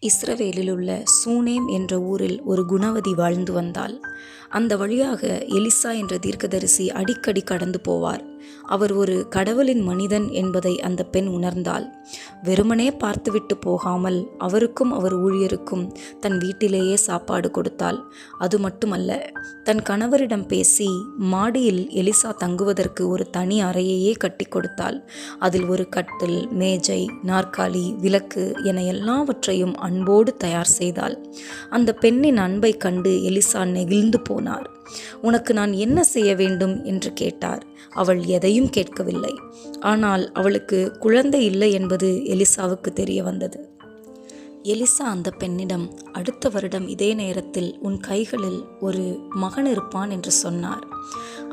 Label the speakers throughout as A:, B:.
A: இஸ்ரவேலில் உள்ள சூனேம் என்ற ஊரில் ஒரு குணவதி வாழ்ந்து வந்தாள். அந்த வழியாக எலிசா என்ற தீர்க்கதரிசி அடிக்கடி கடந்து போவார். அவர் ஒரு கடவுளின் மனிதன் என்பதை அந்த பெண் உணர்ந்தாள். வெறுமனே பார்த்துவிட்டு போகாமல் அவருக்கும் அவர் ஊழியருக்கும் தன் வீட்டிலேயே சாப்பாடு கொடுத்தாள். அது மட்டுமல்ல, தன் கணவரிடம் பேசி மாடியில் எலிசா தங்குவதற்கு ஒரு தனி அறையையே கட்டி கொடுத்தாள். அதில் ஒரு கட்டில், மேஜை, நாற்காலி, விளக்கு என எல்லாவற்றையும் அன்போடு தயார் செய்தாள். அந்த பெண்ணின் அன்பை கண்டு எலிசா நெகிழ்ந்து போனார். உனக்கு நான் என்ன செய்ய வேண்டும் என்று கேட்டார். அவள் எதையும் கேட்கவில்லை. ஆனால் அவளுக்கு குழந்தை இல்லை என்பது எலிசாவுக்கு தெரிய வந்தது. எலிசா அந்த பெண்ணிடம், அடுத்த வருடம் இதே நேரத்தில் உன் கைகளில் ஒரு மகன் இருப்பான் என்று சொன்னார்.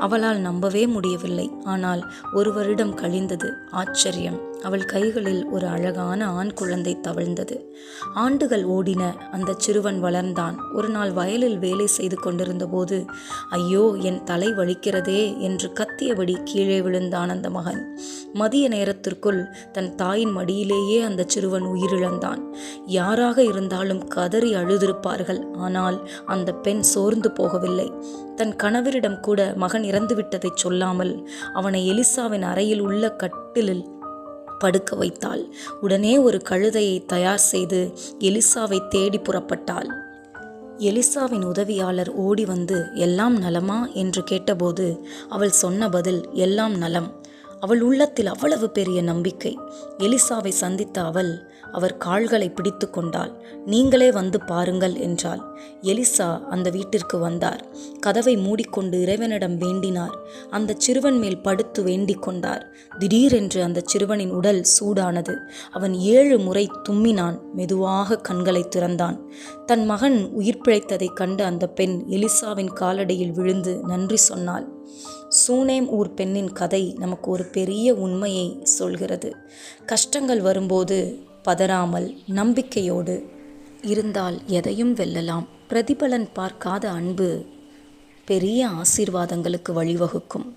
A: அவளால் நம்பவே முடியவில்லை. ஆனால் ஒரு வருடம் கழிந்தது. ஆச்சரியம்! அவள் கைகளில் ஒரு அழகான ஆண் குழந்தை தவழ்ந்தது. ஆண்டுகள் ஓடின. அந்த சிறுவன் வளர்ந்தான். ஒரு நாள் வயலில் வேலை செய்து கொண்டிருந்த போது, ஐயோ, என் தலை வலிக்கிறதே என்று கத்தியபடி கீழே விழுந்தான் அந்த மகன். மதிய நேரத்திற்குள் தன் தாயின் மடியிலேயே அந்த சிறுவன் உயிரிழந்தான். யாராக இருந்தாலும் கதறி அழுதிருப்பார்கள். ஆனால் அந்த பெண் சோர்ந்து போகவில்லை. தன் கணவரிடம் கூட மகன் இறந்துவிட்டதை சொல்லாமல் அவனை எலிசாவின் அறையில் உள்ள கட்டிலில் படுக்க வைத்தாள். உடனே ஒரு கழுதையை தயார் செய்து எலிசாவை தேடி புறப்பட்டாள். எலிசாவின் உதவியாளர் ஓடி வந்து, எல்லாம் நலமா என்று கேட்டபோது அவள் சொன்ன பதில், எல்லாம் நலம். அவள் உள்ளத்தில் அவ்வளவு பெரிய நம்பிக்கை. எலிசாவை சந்தித்த அவர் கால்களை பிடித்து கொண்டாள். நீங்களே வந்து பாருங்கள் என்றாள். எலிசா அந்த வீட்டிற்கு வந்தார். கதவை மூடிக்கொண்டு இறைவனிடம் வேண்டினார். அந்த சிறுவன் மேல் படுத்து வேண்டிக் கொண்டார். திடீரென்று அந்த சிறுவனின் உடல் சூடானது. அவன் 7 முறை தும்மினான். மெதுவாக கண்களை திறந்தான். தன் மகன் உயிர் பிழைத்ததைக் கண்டு அந்த பெண் எலிசாவின் காலடியில் விழுந்து நன்றி சொன்னாள். சூனேம் ஊர் பெண்ணின் கதை நமக்கு ஒரு பெரிய உண்மையை சொல்கிறது. கஷ்டங்கள் வரும்போது பதறாமல் நம்பிக்கையோடு இருந்தால் எதையும் வெல்லலாம். பிரதிபலன் பார்க்காத அன்பு பெரிய ஆசீர்வாதங்களுக்கு வழிவகுக்கும்.